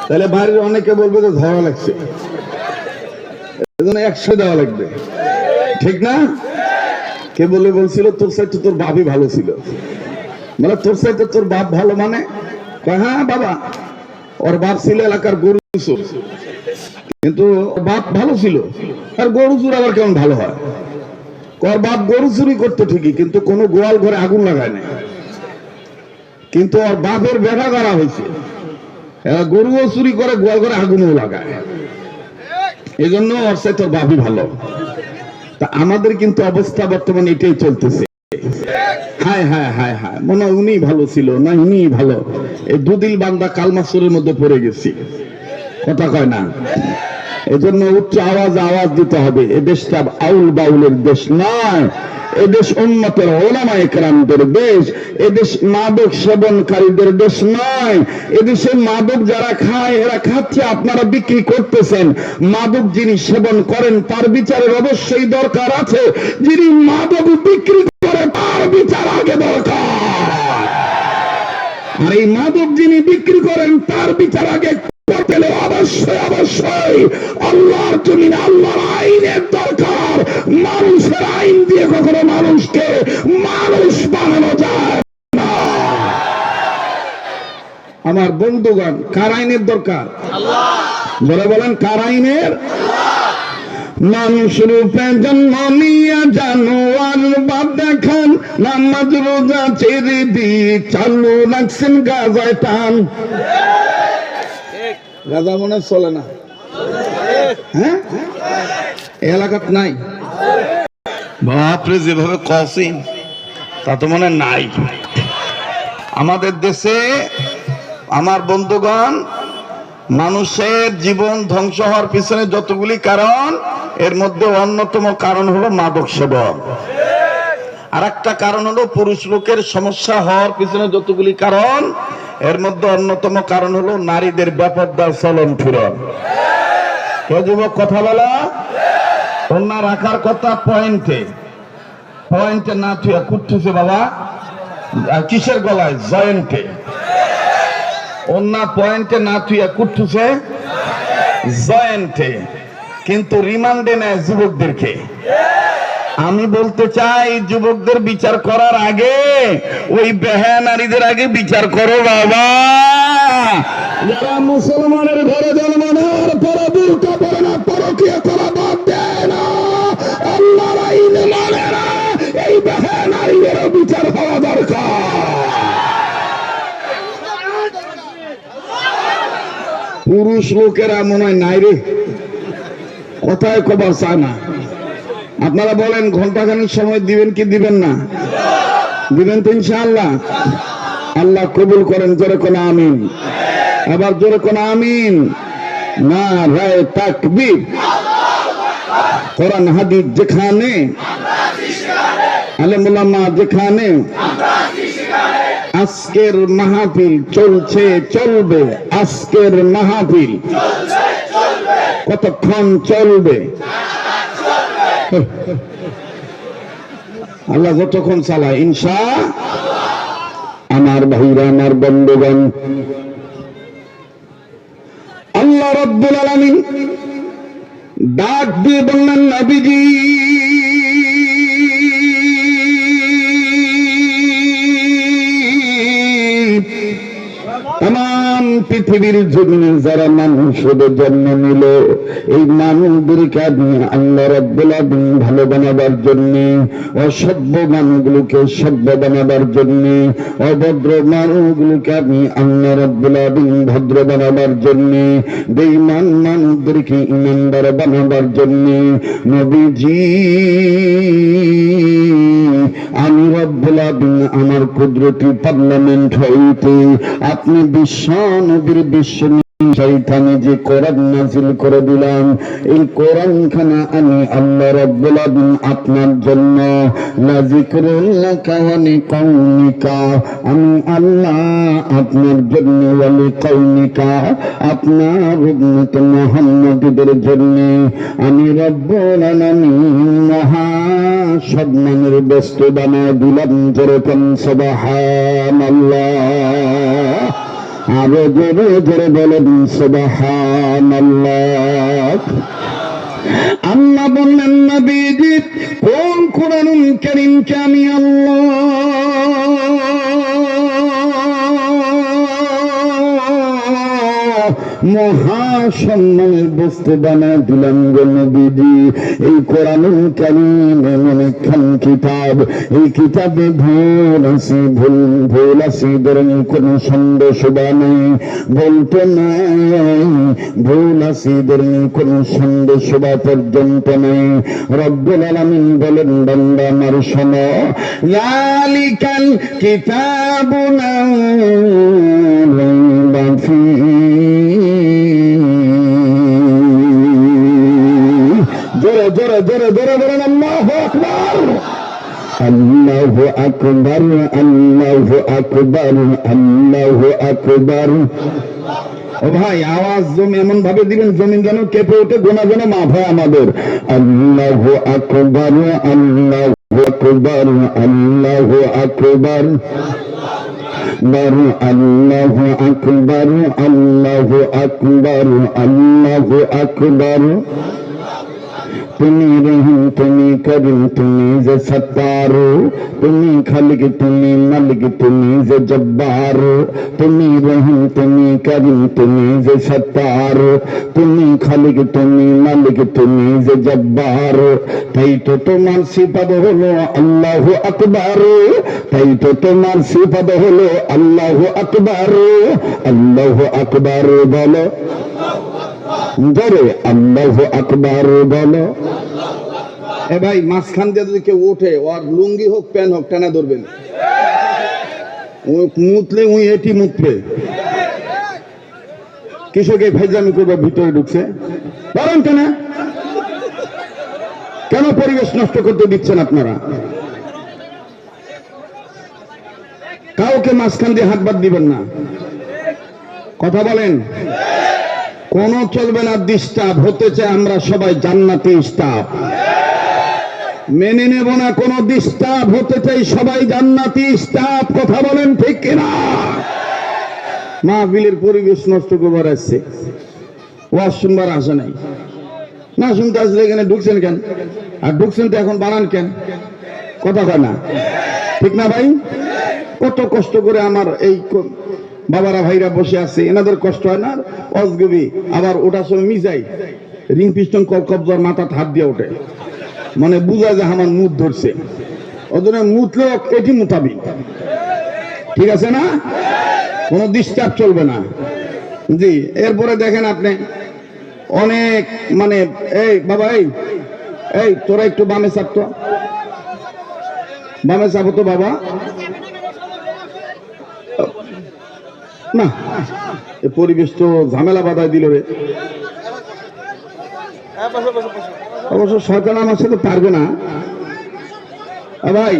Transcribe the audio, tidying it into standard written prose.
তাহলে বাড়ির অনেকে বলবে যে ধরা লাগছে, এজন্য 100 দেওয়া লাগবে, ঠিক না? কে বলছিল তোর সাইডে তোর বাপই ভালো ছিল, মানে তোর সাইডে তোর বাপ ভালো, মানে হ্যাঁ বাবা, ওর বাপ ছিল এলাকার গরু চোর, কিন্তু বাপ ভালো ছিল। আর গরু চোর আবার কেমন ভালো হয়? ওর বাপ গরু চুরি করতে ঠিকই, কিন্তু কোনো গোয়াল ঘরে আগুন লাগায় না। কিন্তু ওর বাপের বেড়া করা হয়েছে, গরুও চুরি করে, গোয়াল ঘরে আগুনও লাগায়, এই জন্য ওর সাথে তোর বাপই ভালো। তা আমাদের কিন্তু অবস্থা বর্তমানে এটাই চলতেছে। হায় হায় হায় হায়, মনে হয় উনি ভালো ছিল না, উনি ভালো। এই দুদিল বান্দা কালমাসুরের মধ্যে পড়ে গেছি, কথা কয় না। এজন্য উচ্চ আওয়াজ দিতে হবে। এ দেশটা আউল বাউলের দেশ নয়, এদেশ উম্মতের ওলামায়ে কেরামদের দেশ। এদেশ মাদক সেবনকারীদের দেশ নয়। এদেশে মাদক যারা খায় এরা খাচ্ছে, আপনারা বিক্রি করতেছেন। মাদক যিনি সেবন করেন তার বিচারের অবশ্যই দরকার আছে, যিনি মাদক বিক্রি করে তার বিচার আগে দরকার। আর এই মাদক যিনি বিক্রি করেন তার বিচার আগে পেলে অবশ্যই আল্লাহর জমিনে আল্লাহর আইনের দরকার। মানুষের আইন দিয়ে কখনো মানুষকে মানুষ বানানো যায় না। আমার বন্ধুগণ, কার আইনের দরকার? যারা বলেন কার আইনের? মানুষ রূপে জন্ম নিয়ে জানোয়ার বাপ দেখান, নামাজ রোজা ছেড়ে দিয়ে চালু রাখছেন গাজায় টান। গাজা মনে চলে না, হ্যাঁ এলাকাত নাই। বাপরে যেভাবে কসিন তা তো মনে নাই আমাদের দেশে। আমার বন্ধুগণ, মানুষের জীবন ধ্বংস হওয়ার পিছনে যতগুলি কারণ, এর মধ্যে অন্যতম কারণ হলো মাদক সেবন। আর একটা কারণ হলো পুরুষ লোকের সমস্যা হওয়ার পিছনে যতগুলি কারণ, এর মধ্যে অন্যতম কারণ হলো নারীদের বেপরদার চলন ফিরন। কে যুবক কথা বলা? কন্যা রাখার কথা পয়েন্টে না থুয়া কুটছে বাবা, কিসের গলায়? জয়েন্টে। অন্যা পয়েন্টে না থুয়া কুটছে জয়েন্টে, কিন্তু রিমান্ডে নেয় যুবকদেরকে। আমি বলতে চাই, যুবকদের বিচার করার আগে ওই বেহা নারীদের আগে বিচার করো বাবা। যারা মুসলমানের ঘরে জন্ম নেওয়ার পরে বুরকা পরে না, পরকীয়া করা বাদ দেয় না, আল্লাহর আইন মানে না, এই বেহা নারীদেরও বিচার হওয়া দরকার। পুরুষ লোকেরা মনে হয় নাই রে, কথায় কবার চায় না। আপনারা বলেন ঘন্টাখানিক সময় দিবেন কি দিবেন না? দিবেন তো ইনশাআল্লাহ। আল্লাহ কবুল করেন, জোরে কোন আমিন। আবার জোরে কোন আমিন। না রায় তাকবীর। কোরআন হাদিস যেখানে, আলেম উলামা যেখানে, আজকের মাহফিল চলছে চলবে। আজকের মাহফিল কতক্ষণ চলবে? আল্লাহ যতক্ষণ চালায় ইনশা। আমার ভাইরা, আমার বন্ধুগণ, আল্লাহ রাব্বুল আলামিন ডাক দিয়ে বললেন, নবীজি তাম পৃথিবীর জমিনে যারা মানুষদের জন্ম নিল, এই মানুষদেরকে আপনি আল্লাহ রাব্বুল আলামিন ভালো বানাবার জন্য, অসভ্য মানুষগুলোকে সভ্য বানাবার জন্য, অভদ্র মানুষগুলোকে আপনি আল্লাহ রাব্বুল আলামিন ভদ্র বানাবার জন্য, বেঈমান মানুষদেরকে ঈমানদার বানাবার জন্য নবীজি আমি রব্বুল আলামিন আমার কুদরতি পার্লামেন্ট হইতে আপনি বিশ্ব নবীর বিশ্ব শয়তানি যে কোরআন নাযিল করে দিলাম, এই কোরআন খানা আমি আল্লাহ রাব্বুল আলামিন আপনার জন্য লাযিকরুল্লাকা ওয়া লিকাউনিকা, আমি আল্লাহ আপনার জন্য ওয়া লিকাউনিকা আপনার উম্মত মুহাম্মাদীদের জন্য আমি রব্বুল আলামিন মহা সম্মানের বস্তু বানায় দিলাম। যেরকম সুবহানাল্লাহ। আরো জোরে জোরে বলেন সুবহানাল্লাহ। আল্লাহ বললেন নবীজি কোন কোরআনুল কারীমকে আমি মহা সম্মানের বস্তু বানায় দিলাম গো নবীজি। এই কোরআনুল কারীম এমন একখান কিতাব, এই কিতাবে ভুল আছে, ভুল আছে ধরনের কোন সন্দেহ শোভা নেই, বলতে নাই, ভুল আছে ধরনের কোন সন্দেহ শোভা পর্যন্ত নেই। রব্বুল আলামিন বলেন বান্দা আমার শোনো, যালিকাল কিতাবু লা রাইবা ফীহি, জোরে জোরে জোরে জোরে বলেন আল্লাহু আকবার, আল্লাহু আকবার, আল্লাহু আকবার, আল্লাহু আকবার। ও ভাই আওয়াজ জমি এমন ভাবে দিবেন জমিন যেন কেঁপে ওঠে, গোনা যেন মাফ হয় আমাদের। আল্লাহু আকবার, আল্লাহু আকবার, আল্লাহু আকবার, আল্লাহু আকবার, আল্লাহু আকবার, আল্লাহু আকবার। তুমি রহিম, তুমি করিম, তুমি যে সত্তার, তুমি খালিক, তুমি মালিক, তুমি যে জব্বার। তুমি রহিম, তুমি করিম, তুমি যে সত্তার, তুমি খালিক, তুমি মালিক, তুমি যে জব্বার। তাই তো তোমার সিফাত হলো আল্লাহু আকবার, তাই তো তোমার সিফাত হলো আল্লাহু আকবার। আল্লাহু আকবার বলো জোরে, আল্লাহু আকবার বলো। এ ভাই মাঝখান দিয়ে যদি কেউ ওঠে, ওর লুঙ্গি হোক প্যান্ট হোক টানা ধরবেন, মুতলে উই এটি মুতবে। কৃষকে ভাইজামি করবে, ভিতরে ঢুকছে বলেন কেন? কেন পরিবেশ নষ্ট করতে দিচ্ছেন আপনারা? কাউকে মাঝখান দিয়ে হাত বাদ দিবেন না, কথা বলেন। কোন চলবে না ডিস্টার্ব, হতে চাই আমরা সবাই জান্নাতি স্টাফ, মেনে নেব না কোন ডিস্টার্ব, হতে চাই সবাই জান্নাতি স্টাফ, কথা বলেন ঠিক কিনা? মাহফিলের পরিবেশ নষ্ট করবার আসছে, ওয়াজ শুনবার আসে নাই, না শুনতে আসলে এখানে ঢুকছেন কেন? আর ঢুকছেন তো এখন বানান কেন? কথা কয় না, ঠিক না ভাই? কত কষ্ট করে আমার এই বাবারা ভাইরা বসে আছে, এনাদের কষ্ট হয় না? অজগবি আবার ওটার সময় মিজাই রিং পিস্টন কবজার মাথা হাত দিয়ে ওঠে, মানে বুঝা যায় আমার মুখ ধরছে, ওদের মুতলে এটি মুতাবি, ঠিক আছে না? কোনো ডিস্টার্ব চলবে না। জি, এরপরে দেখেন আপনি অনেক মানে এই বাবা এই তোরা একটু বামে চাপ তো, বামে চাপো তো বাবা। না এই পরিবেশ তো ঝামেলা বাধায় দিল রে। অবশ্য সরকার আমার সাথে পারবে না ভাই।